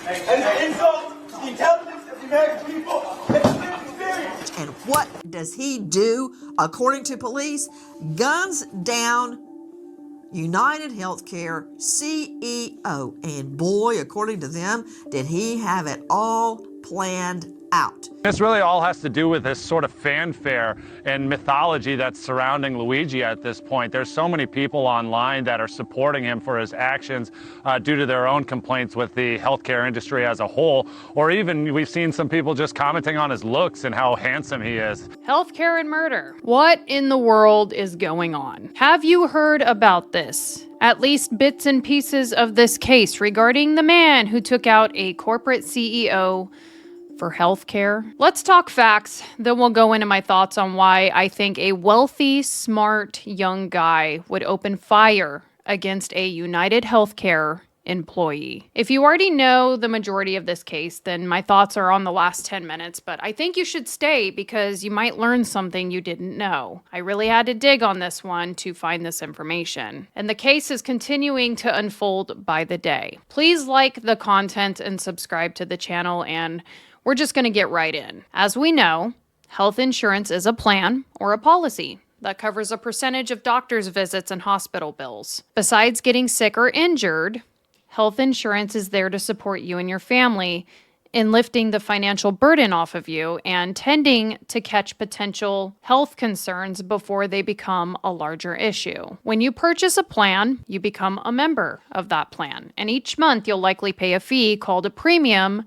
and insult the intelligence of the American people and the lived experience. And what does he do? According to police, guns down United Healthcare CEO. And boy, according to them, did he have it all planned out. This really all has to do with this sort of fanfare and mythology that's surrounding Luigi at this point. There's so many people online that are supporting him for his actions due to their own complaints with the healthcare industry as a whole, or even we've seen some people just commenting on his looks and how handsome he is. Healthcare and murder. What in the world is going on? Have you heard about this? At least bits and pieces of this case regarding the man who took out a corporate CEO for healthcare? Let's talk facts, then we'll go into my thoughts on why I think a wealthy, smart, young guy would open fire against a United Healthcare employee. If you already know the majority of this case, then my thoughts are on the last 10 minutes, but I think you should stay because you might learn something you didn't know. I really had to dig on this one to find this information. And the case is continuing to unfold by the day. Please like the content and subscribe to the channel, and we're just going to get right in. As we know, health insurance is a plan or a policy that covers a percentage of doctor's visits and hospital bills. Besides getting sick or injured, health insurance is there to support you and your family in lifting the financial burden off of you and tending to catch potential health concerns before they become a larger issue. When you purchase a plan, you become a member of that plan, and each month you'll likely pay a fee called a premium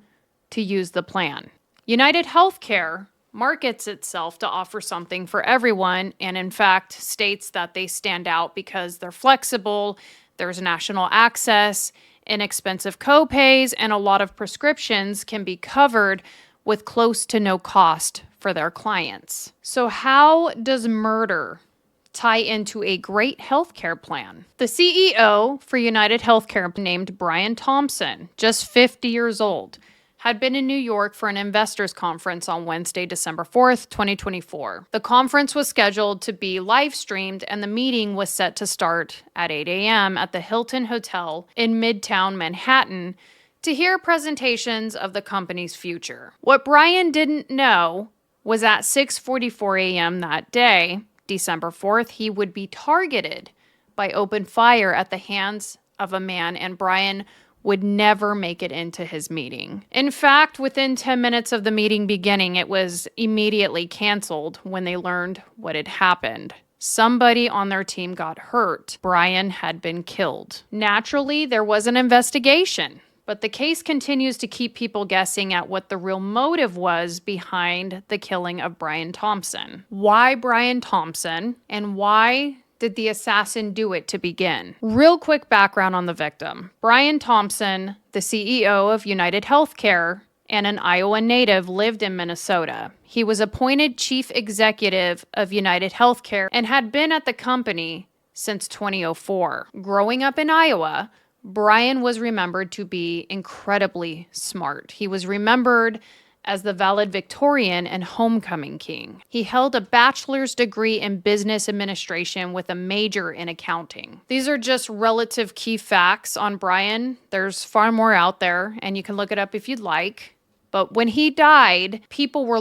to use the plan. United Healthcare markets itself to offer something for everyone, and in fact states that they stand out because they're flexible, there's national access, inexpensive co-pays, and a lot of prescriptions can be covered with close to no cost for their clients. So how does murder tie into a great healthcare plan? The CEO for United Healthcare, named Brian Thompson, just 50 years old, had been in New York for an investors conference on Wednesday, December 4th, 2024. The conference was scheduled to be live streamed, and the meeting was set to start at 8 a.m. at the Hilton Hotel in Midtown Manhattan to hear presentations of the company's future. What Brian didn't know was at 6:44 a.m. that day, December 4th, he would be targeted by open fire at the hands of a man, and Brian would never make it into his meeting. In fact, within 10 minutes of the meeting beginning, it was immediately canceled when they learned what had happened. Somebody on their team got hurt. Brian had been killed. Naturally, there was an investigation, but the case continues to keep people guessing at what the real motive was behind the killing of Brian Thompson. Why Brian Thompson, and why did the assassin do it to begin? Real quick background on the victim. Brian Thompson, the CEO of United Healthcare and an Iowa native, lived in Minnesota. He was appointed chief executive of United Healthcare and had been at the company since 2004. Growing up in Iowa, Brian was remembered to be incredibly smart. He was remembered as the valedictorian and homecoming king. He held a bachelor's degree in business administration with a major in accounting. These are just relative key facts on Brian. There's far more out there, and you can look it up if you'd like. But when he died, people were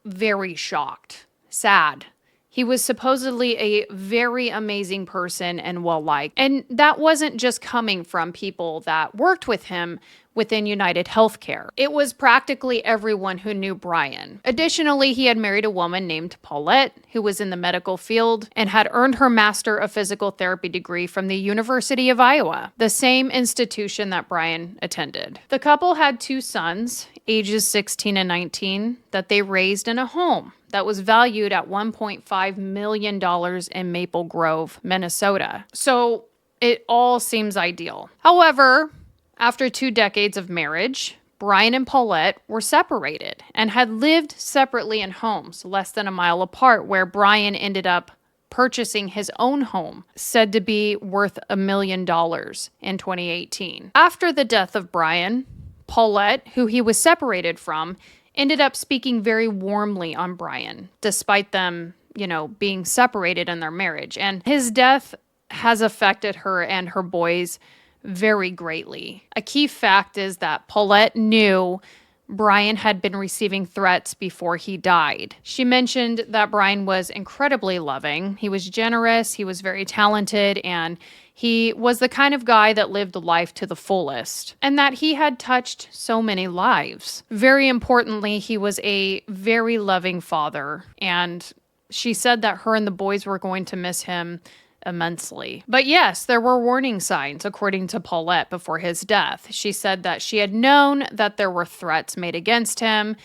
very shocked, sad. He was supposedly a very amazing person and well-liked. And that wasn't just coming from people that worked with him within United Healthcare. It was practically everyone who knew Brian. Additionally, he had married a woman named Paulette, who was in the medical field and had earned her Master of Physical Therapy degree from the University of Iowa, the same institution that Brian attended. The couple had 2 sons, ages 16 and 19, that they raised in a home that was valued at $1.5 million in Maple Grove, Minnesota. So it all seems ideal. However, after 2 decades of marriage, Brian and Paulette were separated and had lived separately in homes less than a mile apart, where Brian ended up purchasing his own home, said to be worth $1 million in 2018. After the death of Brian, Paulette, who he was separated from, ended up speaking very warmly on Brian, despite them, being separated in their marriage. And his death has affected her and her boys very greatly. A key fact is that Paulette knew Brian had been receiving threats before he died. She mentioned that Brian was incredibly loving. He was generous, he was very talented, and he was the kind of guy that lived life to the fullest, and that he had touched so many lives. Very importantly, he was a very loving father, and she said that her and the boys were going to miss him immensely. But yes, there were warning signs, according to Paulette, before his death. She said that she had known that there were threats made against him.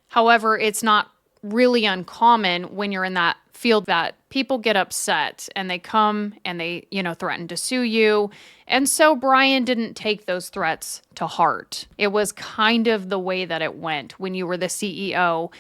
However, it's not really uncommon when you're in that field that people get upset and they come and they, threaten to sue you. And so Brian didn't take those threats to heart. It was kind of the way that it went when you were the CEO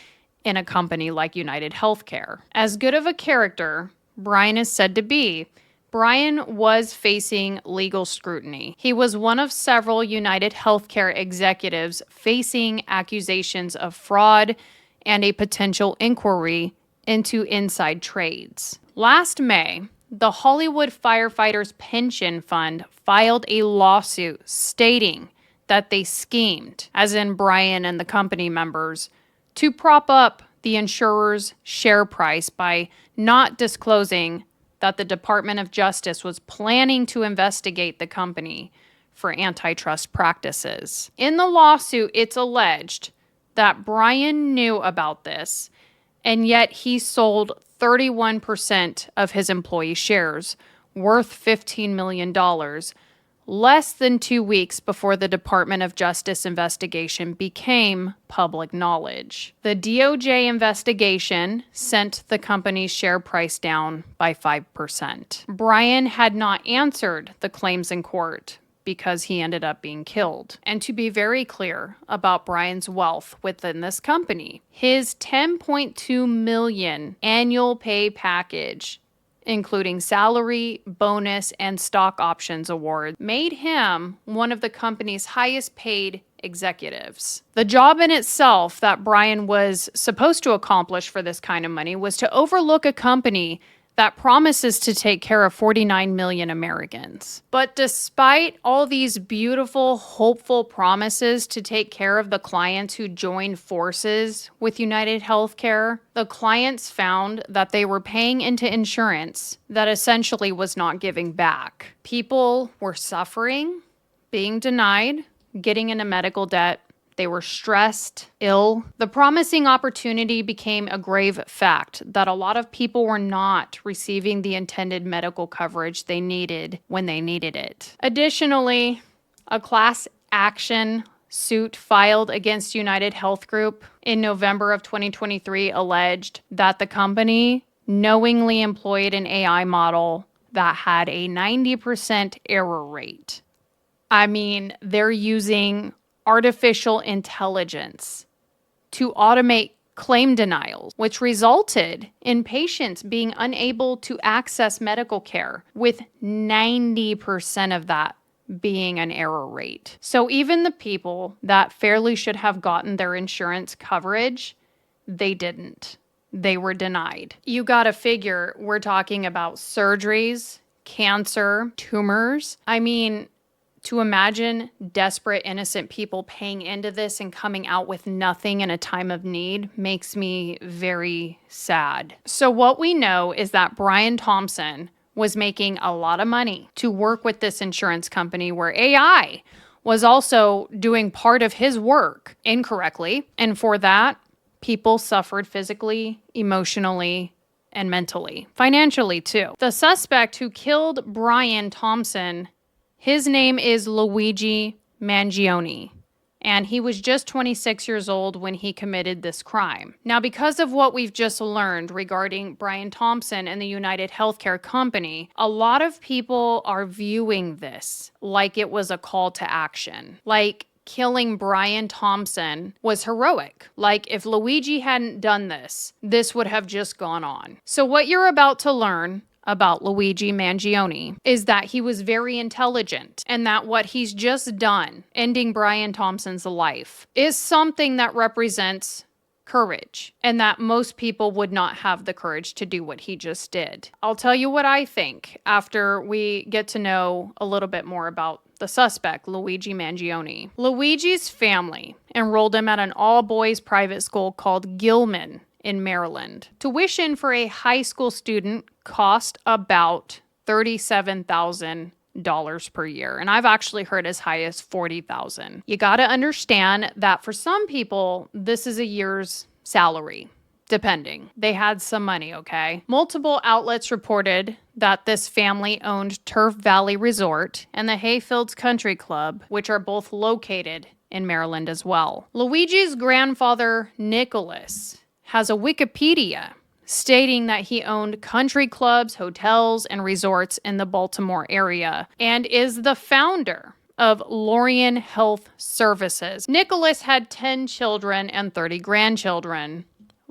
in a company like United Healthcare. As good of a character Brian is said to be, Brian was facing legal scrutiny. He was one of several United Healthcare executives facing accusations of fraud and a potential inquiry into inside trades. Last May, the Hollywood Firefighters Pension Fund filed a lawsuit stating that they schemed, as in Brian and the company members, to prop up the insurer's share price by not disclosing that the Department of Justice was planning to investigate the company for antitrust practices. In the lawsuit, it's alleged that Brian knew about this, and yet he sold 31% of his employee shares, worth $15 million, less than 2 weeks before the Department of Justice investigation became public knowledge. The DOJ investigation sent the company's share price down by 5%. Brian had not answered the claims in court because he ended up being killed. And to be very clear about Brian's wealth within this company, his $10.2 million annual pay package, including salary, bonus, and stock options awards, made him one of the company's highest paid executives. The job in itself that Brian was supposed to accomplish for this kind of money was to overlook a company that promises to take care of 49 million Americans. But despite all these beautiful, hopeful promises to take care of the clients who joined forces with United Healthcare, the clients found that they were paying into insurance that essentially was not giving back. People were suffering, being denied, getting into medical debt. They were stressed, ill. The promising opportunity became a grave fact that a lot of people were not receiving the intended medical coverage they needed when they needed it. Additionally, a class action suit filed against United Health Group in November of 2023 alleged that the company knowingly employed an AI model that had a 90% error rate. I mean, they're using artificial intelligence to automate claim denials, which resulted in patients being unable to access medical care, with 90% of that being an error rate. So even the people that fairly should have gotten their insurance coverage, they didn't. They were denied. You gotta figure we're talking about surgeries, cancer, tumors. I mean, to imagine desperate, innocent people paying into this and coming out with nothing in a time of need makes me very sad. So what we know is that Brian Thompson was making a lot of money to work with this insurance company where AI was also doing part of his work incorrectly. And for that, people suffered physically, emotionally, and mentally, financially too. The suspect who killed Brian Thompson, his name is Luigi Mangione, and he was just 26 years old when he committed this crime. Now, because of what we've just learned regarding Brian Thompson and the United Healthcare Company, a lot of people are viewing this like it was a call to action. Like, killing Brian Thompson was heroic. Like, if Luigi hadn't done this, this would have just gone on. So what you're about to learn about Luigi Mangione is that he was very intelligent, and that what he's just done, ending Brian Thompson's life, is something that represents courage, and that most people would not have the courage to do what he just did. I'll tell you what I think after we get to know a little bit more about the suspect, Luigi Mangione. Luigi's family enrolled him at an all-boys private school called Gilman in Maryland. Tuition for a high school student cost about $37,000 per year. And I've actually heard as high as $40,000. You got to understand that for some people, this is a year's salary. Depending. They had some money, okay? Multiple outlets reported that this family owned Turf Valley Resort and the Hayfields Country Club, which are both located in Maryland as well. Luigi's grandfather, Nicholas, has a Wikipedia stating that he owned country clubs, hotels, and resorts in the Baltimore area and is the founder of Lorien Health Services. Nicholas had 10 children and 30 grandchildren,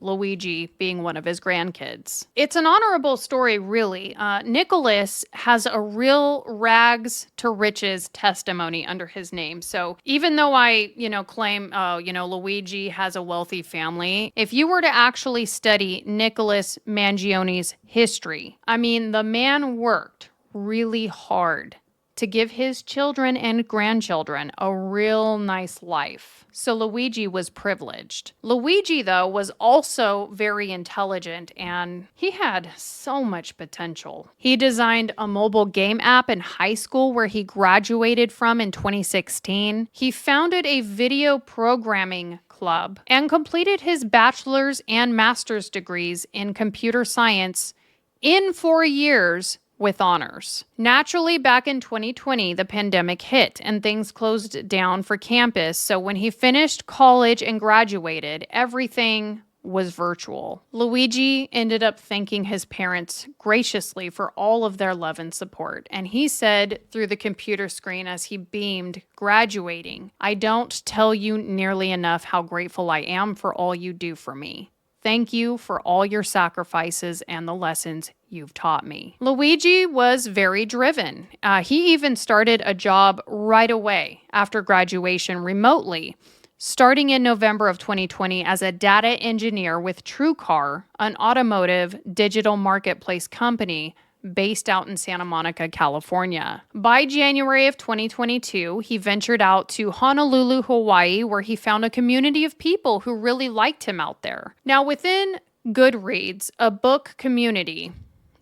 Luigi being one of his grandkids. It's an honorable story, really. Nicholas has a real rags to riches testimony under his name. So even though I, claim, Luigi has a wealthy family, if you were to actually study Nicholas Mangione's history, the man worked really hard to give his children and grandchildren a real nice life. So Luigi was privileged. Luigi, though, was also very intelligent and he had so much potential. He designed a mobile game app in high school where he graduated from in 2016. He founded a video programming club and completed his bachelor's and master's degrees in computer science in 4 years with honors. Naturally, back in 2020, the pandemic hit and things closed down for campus. So when he finished college and graduated, everything was virtual. Luigi ended up thanking his parents graciously for all of their love and support. And he said through the computer screen as he beamed, graduating, "I don't tell you nearly enough how grateful I am for all you do for me. Thank you for all your sacrifices and the lessons you've taught me." Luigi was very driven. He even started a job right away after graduation remotely, starting in November of 2020 as a data engineer with TrueCar, an automotive digital marketplace company based out in Santa Monica, California. By January of 2022, he ventured out to Honolulu, Hawaii, where he found a community of people who really liked him out there. Now, within Goodreads, a book community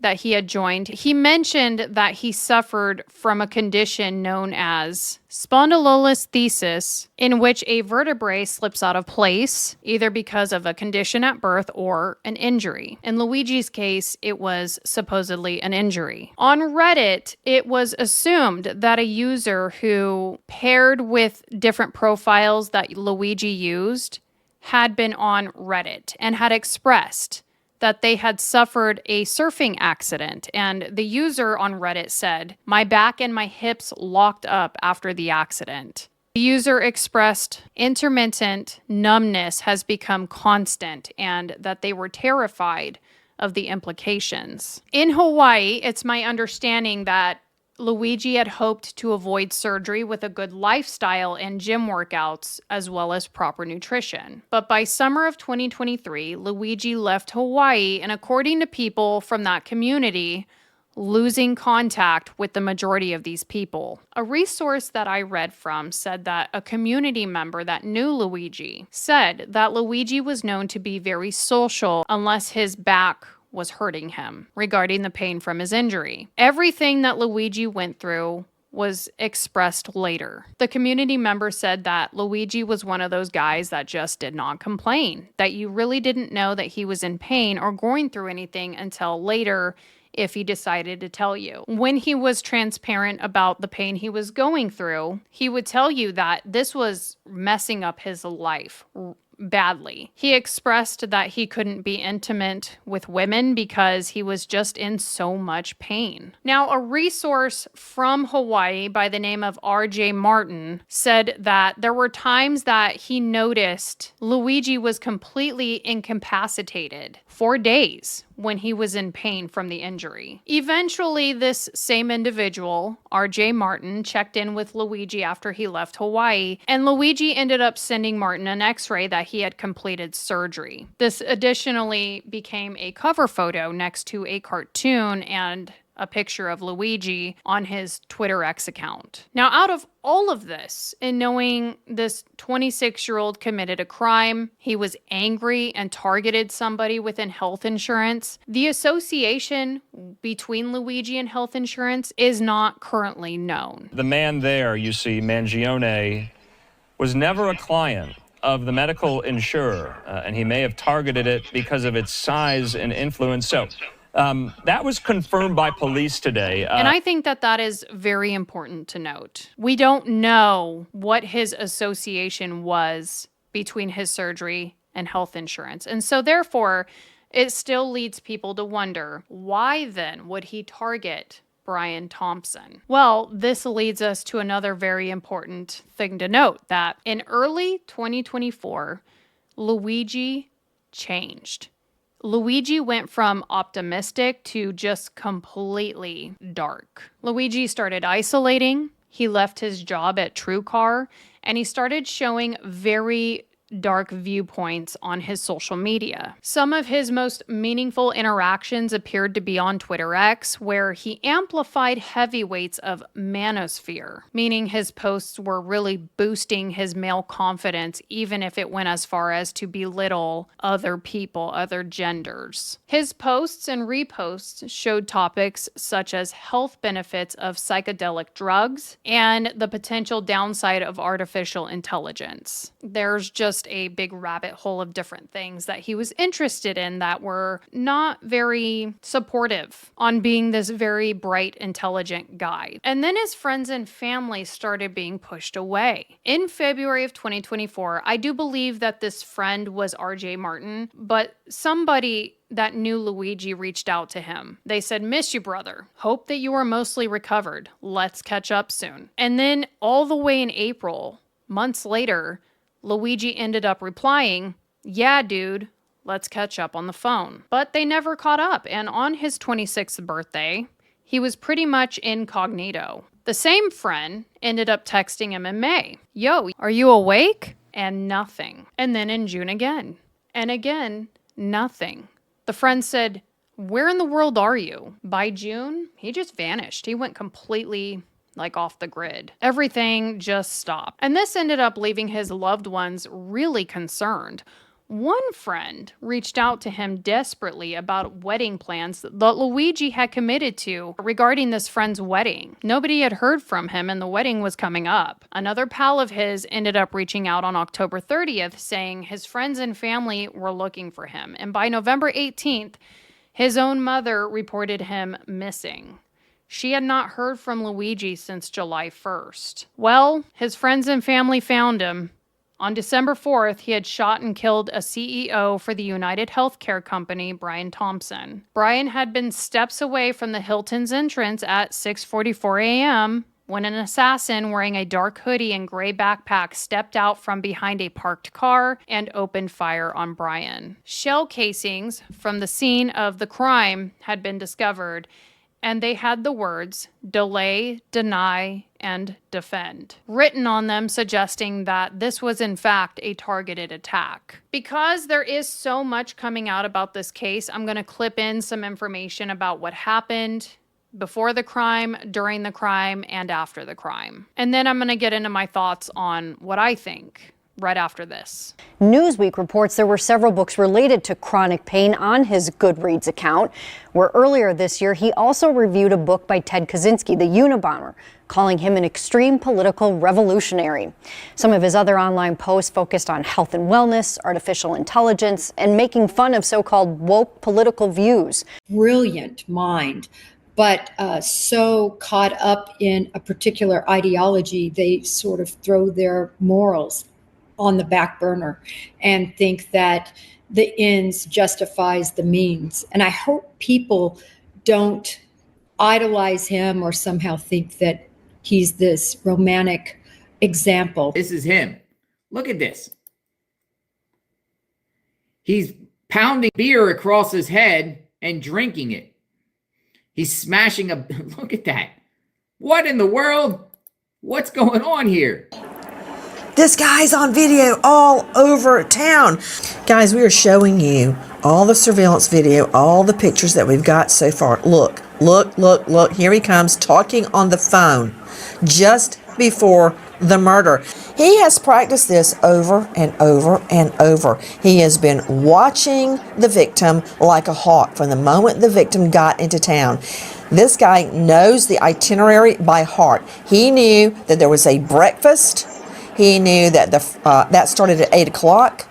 that he had joined, he mentioned that he suffered from a condition known as spondylolisthesis, in which a vertebrae slips out of place, either because of a condition at birth or an injury. In Luigi's case, it was supposedly an injury. On Reddit, it was assumed that a user who paired with different profiles that Luigi used had been on Reddit and had expressed that they had suffered a surfing accident, and the user on Reddit said, "My back and my hips locked up after the accident." The user expressed intermittent numbness has become constant and that they were terrified of the implications. In Hawaii, it's my understanding that Luigi had hoped to avoid surgery with a good lifestyle and gym workouts, as well as proper nutrition. But by summer of 2023, Luigi left Hawaii, and according to people from that community, losing contact with the majority of these people. A resource that I read from said that a community member that knew Luigi said that Luigi was known to be very social unless his back was hurting him regarding the pain from his injury. Everything that Luigi went through was expressed later. The community member said that Luigi was one of those guys that just did not complain, that you really didn't know that he was in pain or going through anything until later if he decided to tell you. When he was transparent about the pain he was going through, he would tell you that this was messing up his life badly. He expressed that he couldn't be intimate with women because he was just in so much pain. Now, a resource from Hawaii by the name of RJ Martin said that there were times that he noticed Luigi was completely incapacitated for days when he was in pain from the injury. Eventually, this same individual, RJ Martin, checked in with Luigi after he left Hawaii, and Luigi ended up sending Martin an x-ray that he had completed surgery. This additionally became a cover photo next to a cartoon and a picture of Luigi on his Twitter X account. Now, out of all of this, and knowing this 26-year-old committed a crime, he was angry and targeted somebody within health insurance, the association between Luigi and health insurance is not currently known. The man there, you see, Mangione, was never a client of the medical insurer, and he may have targeted it because of its size and influence. So that was confirmed by police today. And I think that that is very important to note. We don't know what his association was between his surgery and health insurance. And so therefore, it still leads people to wonder, why then would he target Brian Thompson? Well, this leads us to another very important thing to note, that in early 2024, Luigi changed. Luigi went from optimistic to just completely dark. Luigi started isolating, he left his job at TrueCar, and he started showing very dark viewpoints on his social media. Some of his most meaningful interactions appeared to be on Twitter X, where he amplified heavyweights of manosphere, meaning his posts were really boosting his male confidence, even if it went as far as to belittle other people, other genders. His posts and reposts showed topics such as health benefits of psychedelic drugs and the potential downside of artificial intelligence. There's just a big rabbit hole of different things that he was interested in that were not very supportive on being this very bright, intelligent guy. And then his friends and family started being pushed away. In February of 2024, I do believe that this friend was RJ Martin, but somebody that knew Luigi reached out to him. They said, "Miss you, brother. Hope that you are mostly recovered. Let's catch up soon." And then all the way in April, months later, Luigi ended up replying, "Yeah, dude, let's catch up on the phone." But they never caught up, and on his 26th birthday, he was pretty much incognito. The same friend ended up texting him in May, "Yo, are you awake?" And nothing. And then in June again. And again, nothing. The friend said, "Where in the world are you?" By June, he just vanished. He went completely off the grid. Everything just stopped. And this ended up leaving his loved ones really concerned. One friend reached out to him desperately about wedding plans that Luigi had committed to regarding this friend's wedding. Nobody had heard from him and the wedding was coming up. Another pal of his ended up reaching out on October 30th saying his friends and family were looking for him. And by November 18th, his own mother reported him missing. She had not heard from Luigi since July 1st. Well, his friends and family found him. On December 4th, he had shot and killed a CEO for the United Healthcare Company, Brian Thompson. Brian had been steps away from the Hilton's entrance at 6:44 a.m. when an assassin wearing a dark hoodie and gray backpack stepped out from behind a parked car and opened fire on Brian. Shell casings from the scene of the crime had been discovered, and they had the words "delay, deny, and defend" written on them, suggesting that this was in fact a targeted attack. Because there is so much coming out about this case, I'm going to clip in some information about what happened before the crime, during the crime, and after the crime. And then I'm going to get into my thoughts on what I think right after this. Newsweek reports there were several books related to chronic pain on his Goodreads account, where earlier this year he also reviewed a book by Ted Kaczynski, the Unabomber, calling him an extreme political revolutionary. Some of his other online posts focused on health and wellness, artificial intelligence, and making fun of so-called woke political views. Brilliant mind, but so caught up in a particular ideology, they sort of throw their morals on the back burner and think that the ends justifies the means. And I hope people don't idolize him or somehow think that he's this romantic example. This is him. Look at this. He's pounding beer across his head and drinking it. He's smashing a, look at that. What in the world? What's going on here? This guy's on video all over town. Guys, we are showing you all the surveillance video, all the pictures that we've got so far. Look, Look, here he comes talking on the phone just before the murder. He has practiced this over and over and over. He has been watching the victim like a hawk from the moment the victim got into town. This guy knows the itinerary by heart. He knew that there was a breakfast. He knew that that started at 8 o'clock.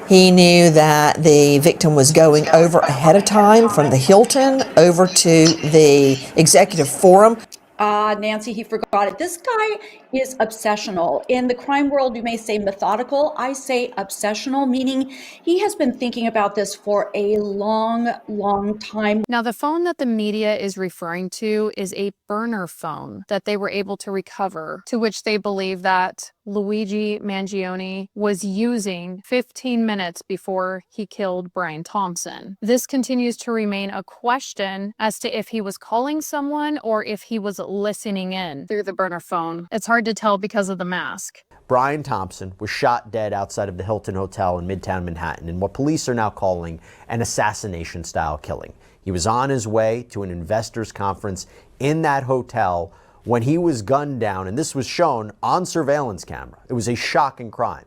He knew that the victim was going over ahead of time from the Hilton over to the Executive Forum. Nancy, he forgot it. This guy is obsessional. In the crime world, you may say methodical. I say obsessional, meaning he has been thinking about this for a long time. Now, the phone that the media is referring to is a burner phone that they were able to recover, to which they believe that Luigi Mangione was using 15 minutes before he killed Brian Thompson. This continues to remain a question as to if he was calling someone or if he was listening in through the burner phone. It's hard to tell because of the mask. Brian Thompson was shot dead outside of the Hilton Hotel in Midtown Manhattan in what police are now calling an assassination-style killing. He was on his way to an investors conference in that hotel when he was gunned down, and this was shown on surveillance camera. It was a shocking crime.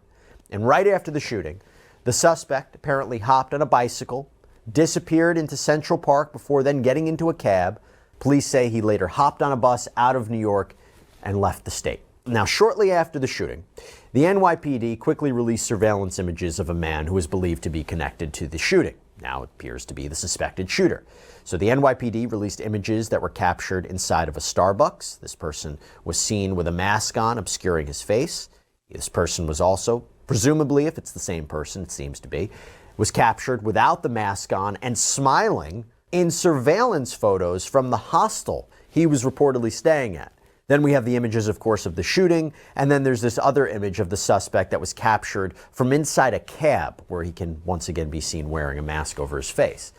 And right after the shooting, the suspect apparently hopped on a bicycle, disappeared into Central Park before then getting into a cab. Police say he later hopped on a bus out of New York and left the state. Now, shortly after the shooting, the NYPD quickly released surveillance images of a man who was believed to be connected to the shooting. Now it appears to be the suspected shooter. So the NYPD released images that were captured inside of a Starbucks. This person was seen with a mask on, obscuring his face. This person was also, presumably, if it's the same person, it seems to be, was captured without the mask on and smiling in surveillance photos from the hostel he was reportedly staying at. Then we have the images, of course, of the shooting, and then there's this other image of the suspect that was captured from inside a cab where he can once again be seen wearing a mask over his face.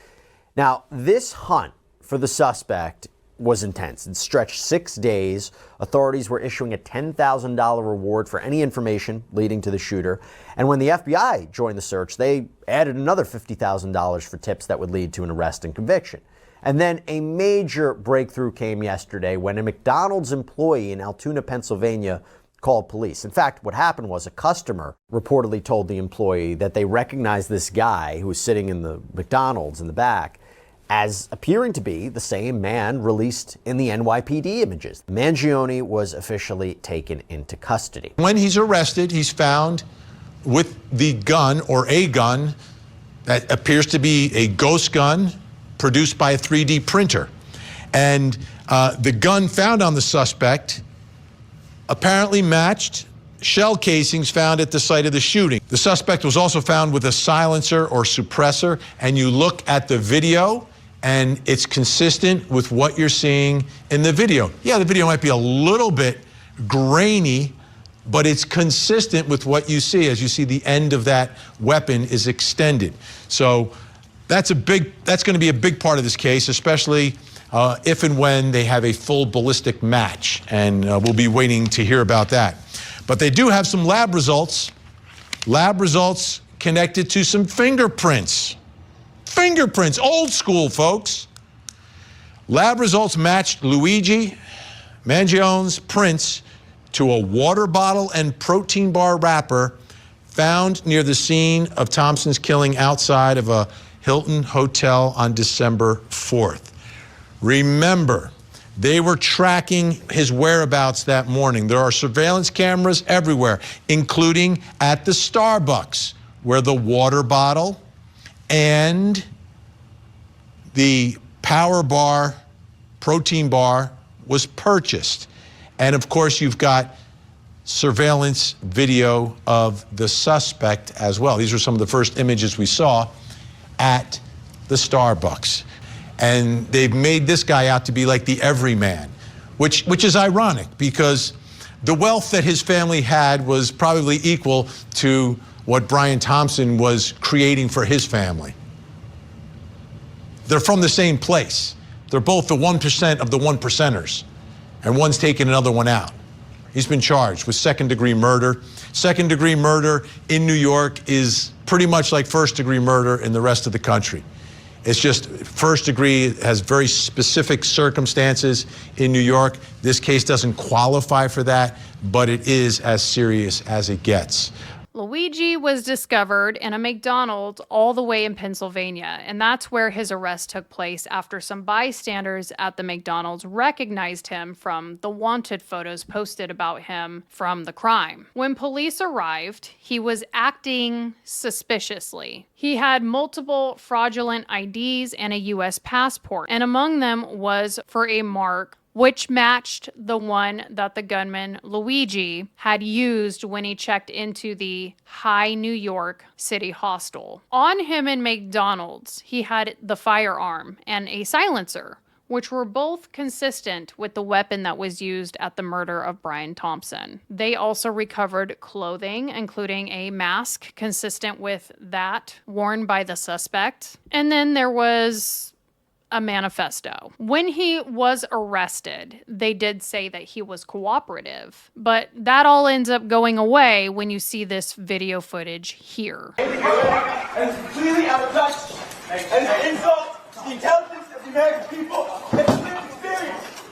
Now, this hunt for the suspect was intense. It stretched 6 days. Authorities were issuing a $10,000 reward for any information leading to the shooter. And when the FBI joined the search, they added another $50,000 for tips that would lead to an arrest and conviction. And then a major breakthrough came yesterday when a McDonald's employee in Altoona, Pennsylvania, called police. In fact, what happened was a customer reportedly told the employee that they recognized this guy who was sitting in the McDonald's in the back as appearing to be the same man released in the NYPD images. Mangione was officially taken into custody. When he's arrested, he's found with the gun or a gun that appears to be a ghost gun produced by a 3D printer. And the gun found on the suspect apparently matched shell casings found at the site of the shooting. The suspect was also found with a silencer or suppressor, and you look at the video and it's consistent with what you're seeing in the video. Yeah, the video might be a little bit grainy, but it's consistent with what you see as you see the end of that weapon is extended. So that's going to be a big part of this case, especially if and when they have a full ballistic match, and we'll be waiting to hear about that. But they do have some lab results connected to some fingerprints. Fingerprints, old school, folks. Lab results matched Luigi Mangione's prints to a water bottle and protein bar wrapper found near the scene of Thompson's killing outside of a Hilton Hotel on December 4th. Remember, they were tracking his whereabouts that morning. There are surveillance cameras everywhere, including at the Starbucks, where the water bottle and the power bar, protein bar, was purchased. And of course, you've got surveillance video of the suspect as well. These are some of the first images we saw at the Starbucks. And they've made this guy out to be like the everyman, which is ironic because the wealth that his family had was probably equal to what Brian Thompson was creating for his family. They're from the same place. They're both the 1% of the 1%ers, and one's taking another one out. He's been charged with second-degree murder. Second-degree murder in New York is pretty much like first-degree murder in the rest of the country. It's just first degree has very specific circumstances in New York. This case doesn't qualify for that, but it is as serious as it gets. Luigi was discovered in a McDonald's all the way in Pennsylvania, and that's where his arrest took place after some bystanders at the McDonald's recognized him from the wanted photos posted about him from the crime. When police arrived, he was acting suspiciously. He had multiple fraudulent IDs and a U.S. passport, and among them was for a mark which matched the one that the gunman Luigi had used when he checked into the High New York City hostel. On him in McDonald's, he had the firearm and a silencer, which were both consistent with the weapon that was used at the murder of Brian Thompson. They also recovered clothing, including a mask consistent with that worn by the suspect. And then there was a manifesto. When he was arrested, they did say that he was cooperative, but that all ends up going away when you see this video footage here. And it's completely out of touch. And it's an insult to the intelligence of the American people and the lived experience.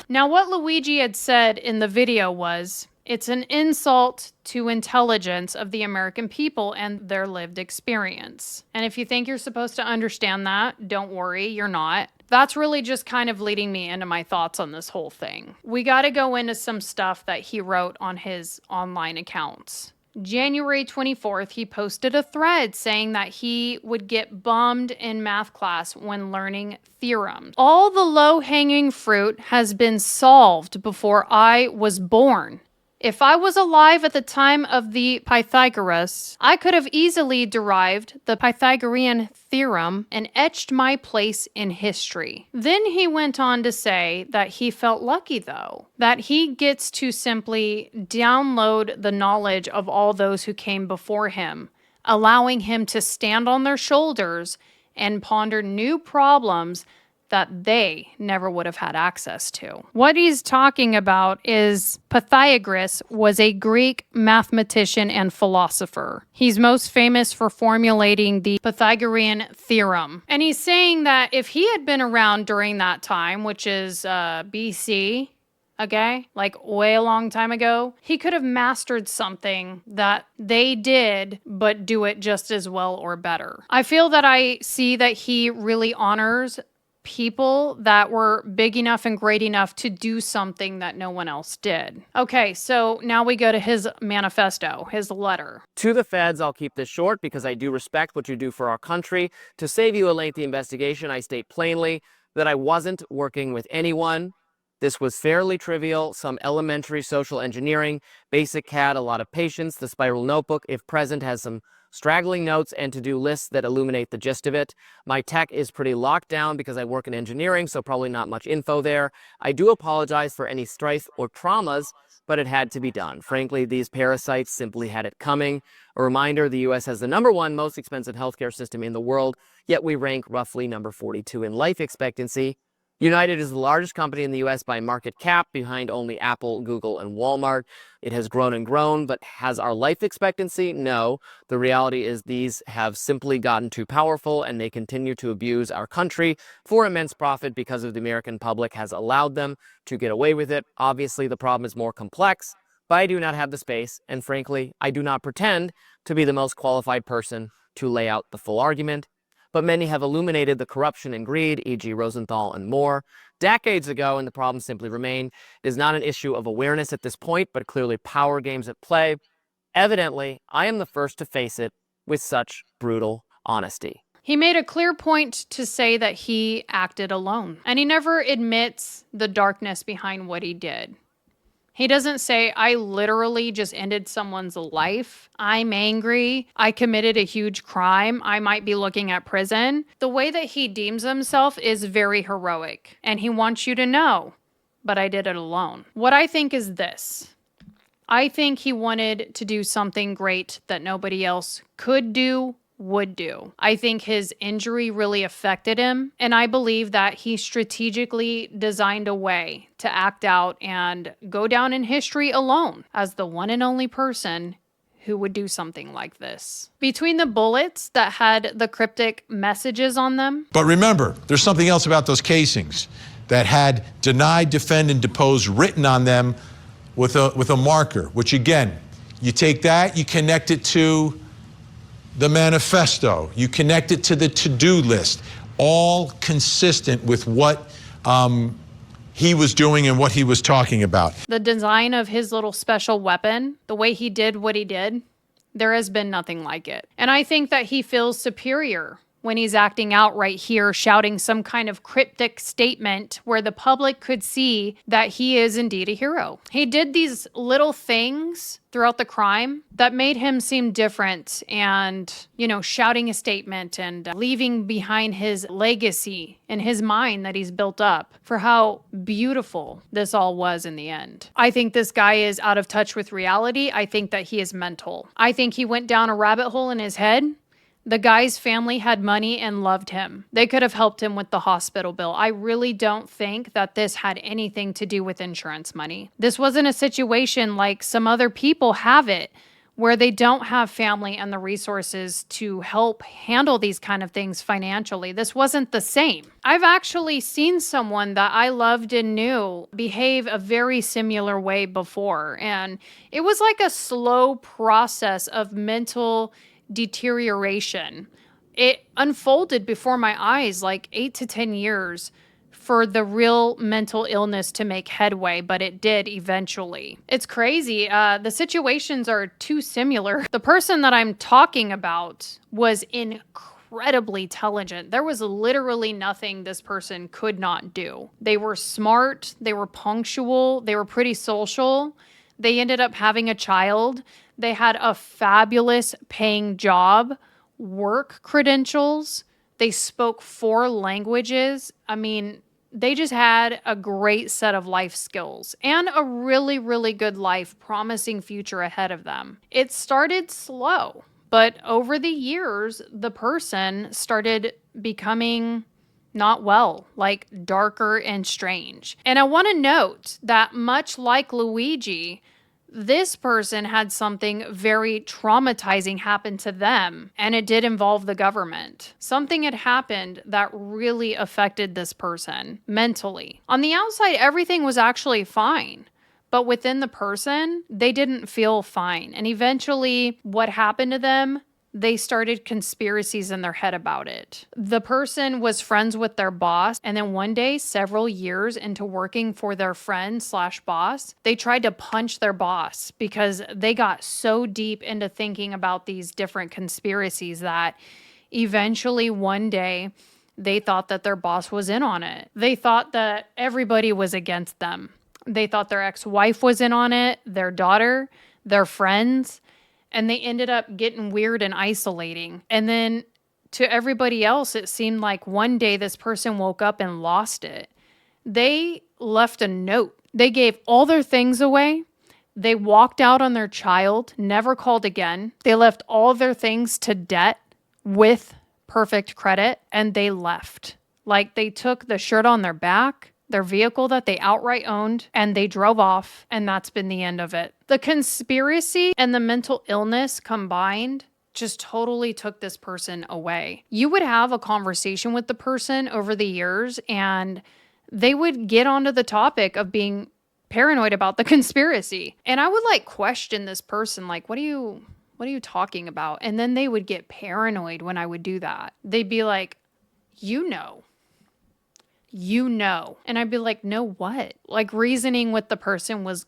Now, what Luigi had said in the video was, it's an insult to intelligence of the American people and their lived experience. And if you think you're supposed to understand that, don't worry, you're not. That's really just kind of leading me into my thoughts on this whole thing. We got to go into some stuff that he wrote on his online accounts. January 24th, he posted a thread saying that he would get bummed in math class when learning theorems. All the low-hanging fruit has been solved before I was born. If I was alive at the time of the Pythagoras, I could have easily derived the Pythagorean theorem and etched my place in history. Then he went on to say that he felt lucky, though, that he gets to simply download the knowledge of all those who came before him, allowing him to stand on their shoulders and ponder new problems that they never would have had access to. What he's talking about is Pythagoras was a Greek mathematician and philosopher. He's most famous for formulating the Pythagorean theorem. And he's saying that if he had been around during that time, which is BC, okay, like way a long time ago, he could have mastered something that they did, but do it just as well or better. I feel that I see that he really honors people that were big enough and great enough to do something that no one else did. Okay, so now we go to his manifesto, his letter. To the feds, I'll keep this short because I do respect what you do for our country. To save you a lengthy investigation, I state plainly that I wasn't working with anyone. This was fairly trivial, some elementary social engineering, basic CAD, a lot of patience. The spiral notebook, if present, has some straggling notes and to-do lists that illuminate the gist of it. My tech is pretty locked down because I work in engineering, so probably not much info there. I do apologize for any strife or traumas, but it had to be done. Frankly, these parasites simply had it coming. A reminder, the US has the #1 most expensive healthcare system in the world, yet we rank roughly number 42 in life expectancy. United is the largest company in the US by market cap, behind only Apple, Google, and Walmart. It has grown and grown, but has our life expectancy? No. The reality is these have simply gotten too powerful, and they continue to abuse our country for immense profit because of the American public has allowed them to get away with it. Obviously, the problem is more complex, but I do not have the space, and frankly, I do not pretend to be the most qualified person to lay out the full argument. But many have illuminated the corruption and greed, e.g. Rosenthal and more, decades ago, and the problems simply remain. It is not an issue of awareness at this point, but clearly power games at play. Evidently, I am the first to face it with such brutal honesty. He made a clear point to say that he acted alone, and he never admits the darkness behind what he did. He doesn't say, I literally just ended someone's life. I'm angry. I committed a huge crime. I might be looking at prison. The way that he deems himself is very heroic, and he wants you to know, but I did it alone. What I think is this. I think he wanted to do something great that nobody else could do, would do. I think his injury really affected him, and I believe that he strategically designed a way to act out and go down in history alone as the one and only person who would do something like this. Between the bullets that had the cryptic messages on them. But remember, there's something else about those casings that had denied, defend, and depose written on them with a marker, which again, you take that, you connect it to the manifesto, you connect it to the to-do list, all consistent with what he was doing and what he was talking about. The design of his little special weapon, the way he did what he did, there has been nothing like it. And I think that he feels superior when he's acting out right here, shouting some kind of cryptic statement where the public could see that he is indeed a hero. He did these little things throughout the crime that made him seem different and, shouting a statement and leaving behind his legacy in his mind that he's built up for how beautiful this all was in the end. I think this guy is out of touch with reality. I think that he is mental. I think he went down a rabbit hole in his head. The guy's family had money and loved him. They could have helped him with the hospital bill. I really don't think that this had anything to do with insurance money. This wasn't a situation like some other people have it, where they don't have family and the resources to help handle these kind of things financially. This wasn't the same. I've actually seen someone that I loved and knew behave a very similar way before, and it was like a slow process of mental deterioration. It unfolded before my eyes like 8 to 10 years for the real mental illness to make headway, but it did eventually. It's crazy. The situations are too similar. The person that I'm talking about was incredibly intelligent. There was literally nothing this person could not do. They were smart, they were punctual, they were pretty social. They ended up having a child. They had a fabulous paying job, work credentials. They spoke 4 languages. I mean, they just had a great set of life skills and a really, really good life, promising future ahead of them. It started slow, but over the years, the person started becoming not well, like darker and strange. And I want to note that much like Luigi, this person had something very traumatizing happen to them, and it did involve the government. Something had happened that really affected this person mentally. On the outside, everything was actually fine, but within the person, they didn't feel fine. And eventually, what happened to them, they started conspiracies in their head about it. The person was friends with their boss, and then one day, several years into working for their friend/boss, they tried to punch their boss because they got so deep into thinking about these different conspiracies that eventually one day they thought that their boss was in on it. They thought that everybody was against them. They thought their ex-wife was in on it, their daughter, their friends. And they ended up getting weird and isolating. And then to everybody else, it seemed like one day this person woke up and lost it. They left a note. They gave all their things away. They walked out on their child, never called again. They left all of their things to debt with perfect credit, and they left. Like they took the shirt on their back, their vehicle that they outright owned, and they drove off, and that's been the end of it. The conspiracy and the mental illness combined just totally took this person away. You would have a conversation with the person over the years, and they would get onto the topic of being paranoid about the conspiracy. And I would question this person, what are you talking about? And then they would get paranoid when I would do that. They'd be like, you know. And I'd be like, no, what? Reasoning with the person was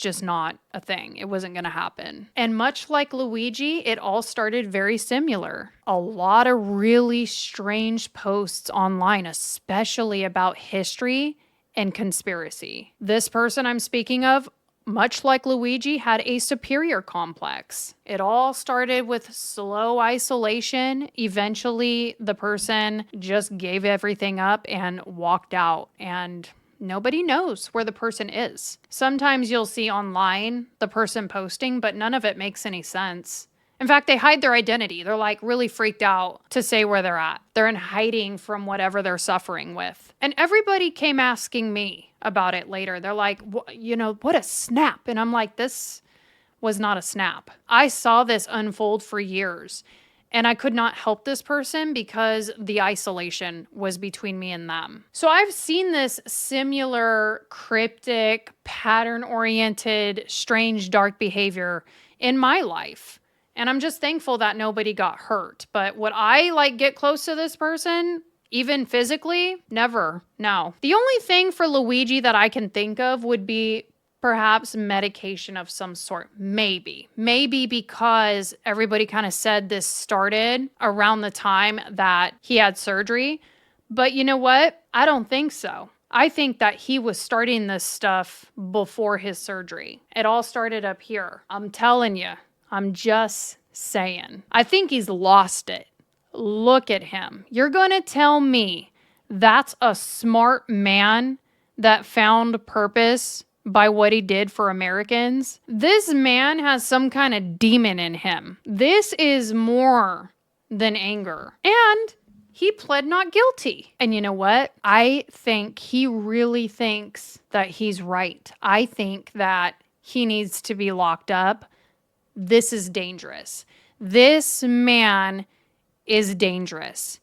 just not a thing. It wasn't going to happen. And much like Luigi, it all started very similar. A lot of really strange posts online, especially about history and conspiracy. This person I'm speaking of, much like Luigi, had a superior complex. It all started with slow isolation. Eventually, the person just gave everything up and walked out, and nobody knows where the person is. Sometimes you'll see online the person posting, but none of it makes any sense. In fact, they hide their identity. They're really freaked out to say where they're at. They're in hiding from whatever they're suffering with. And everybody came asking me about it later. They're like, what a snap. And I'm like, this was not a snap. I saw this unfold for years, and I could not help this person because the isolation was between me and them. So I've seen this similar cryptic, pattern-oriented, strange, dark behavior in my life. And I'm just thankful that nobody got hurt. But would I get close to this person? Even physically? Never. No. The only thing for Luigi that I can think of would be perhaps medication of some sort. Maybe because everybody kind of said this started around the time that he had surgery. But you know what? I don't think so. I think that he was starting this stuff before his surgery. It all started up here. I'm telling you. I'm just saying. I think he's lost it. Look at him. You're going to tell me that's a smart man that found purpose by what he did for Americans? This man has some kind of demon in him. This is more than anger. And he pled not guilty. And you know what? I think he really thinks that he's right. I think that he needs to be locked up. This is dangerous. This man is dangerous.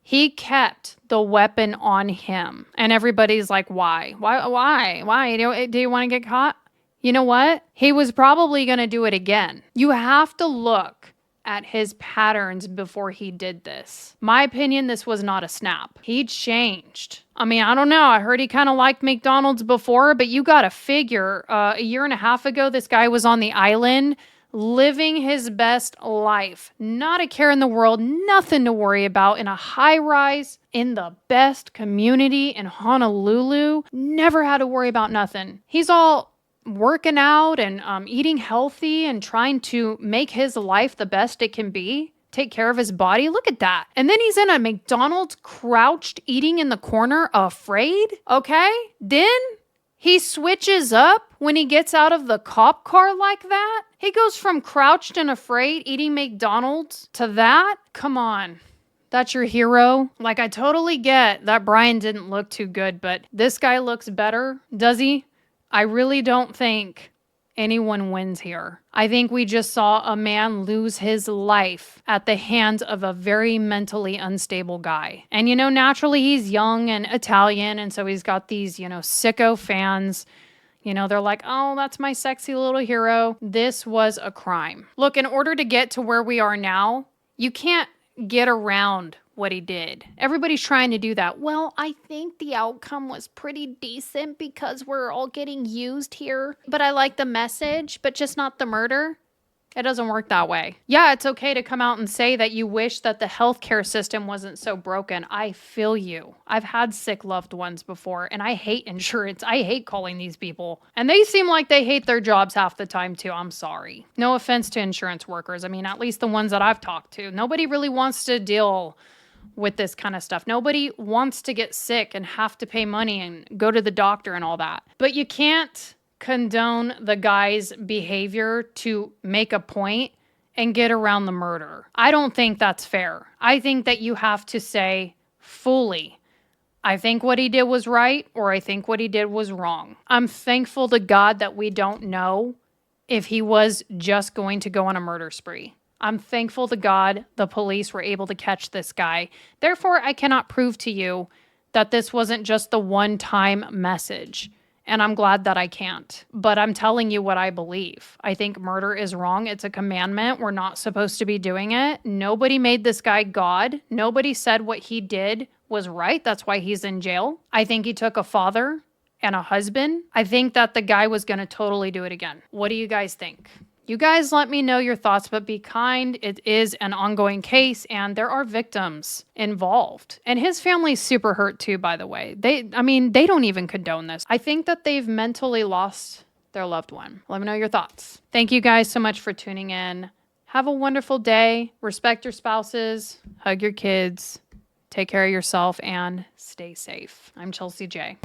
He kept the weapon on him. And everybody's like, why? Why? Do you want to get caught? You know what? He was probably going to do it again. You have to look at his patterns before he did this. My opinion, this was not a snap. He changed. I mean, I don't know. I heard he kind of liked McDonald's before, but you got to figure a year and a half ago, this guy was on the island living his best life. Not a care in the world, nothing to worry about, in a high rise, in the best community in Honolulu. Never had to worry about nothing. He's all working out and eating healthy and trying to make his life the best it can be. Take care of his body. Look at that. And then he's in a McDonald's crouched eating in the corner, afraid. Okay? Then he switches up when he gets out of the cop car like that. He goes from crouched and afraid eating McDonald's to that. Come on. That's your hero? I totally get that Brian didn't look too good, but this guy looks better. Does he? I really don't think anyone wins here. I think we just saw a man lose his life at the hands of a very mentally unstable guy. And, naturally he's young and Italian, and so he's got these, sicko fans. They're like, oh, that's my sexy little hero. This was a crime. Look, in order to get to where we are now, you can't get around what he did. Everybody's trying to do that. Well, I think the outcome was pretty decent because we're all getting used here. But I like the message, but just not the murder. It doesn't work that way. Yeah, it's okay to come out and say that you wish that the healthcare system wasn't so broken. I feel you. I've had sick loved ones before, and I hate insurance. I hate calling these people. And they seem like they hate their jobs half the time, too. I'm sorry. No offense to insurance workers. I mean, at least the ones that I've talked to. Nobody really wants to deal with this kind of stuff. Nobody wants to get sick and have to pay money and go to the doctor and all that. But you can't condone the guy's behavior to make a point and get around the murder. I don't think that's fair. I think that you have to say fully, I think what he did was right, or I think what he did was wrong. I'm thankful to God that we don't know if he was just going to go on a murder spree. I'm thankful to God the police were able to catch this guy. Therefore, I cannot prove to you that this wasn't just the one-time message. And I'm glad that I can't. But I'm telling you what I believe. I think murder is wrong. It's a commandment. We're not supposed to be doing it. Nobody made this guy God. Nobody said what he did was right. That's why he's in jail. I think he took a father and a husband. I think that the guy was going to totally do it again. What do you guys think? You guys let me know your thoughts, but be kind. It is an ongoing case, and there are victims involved. And his family's super hurt too, by the way. They don't even condone this. I think that they've mentally lost their loved one. Let me know your thoughts. Thank you guys so much for tuning in. Have a wonderful day. Respect your spouses. Hug your kids. Take care of yourself and stay safe. I'm Chelsea J.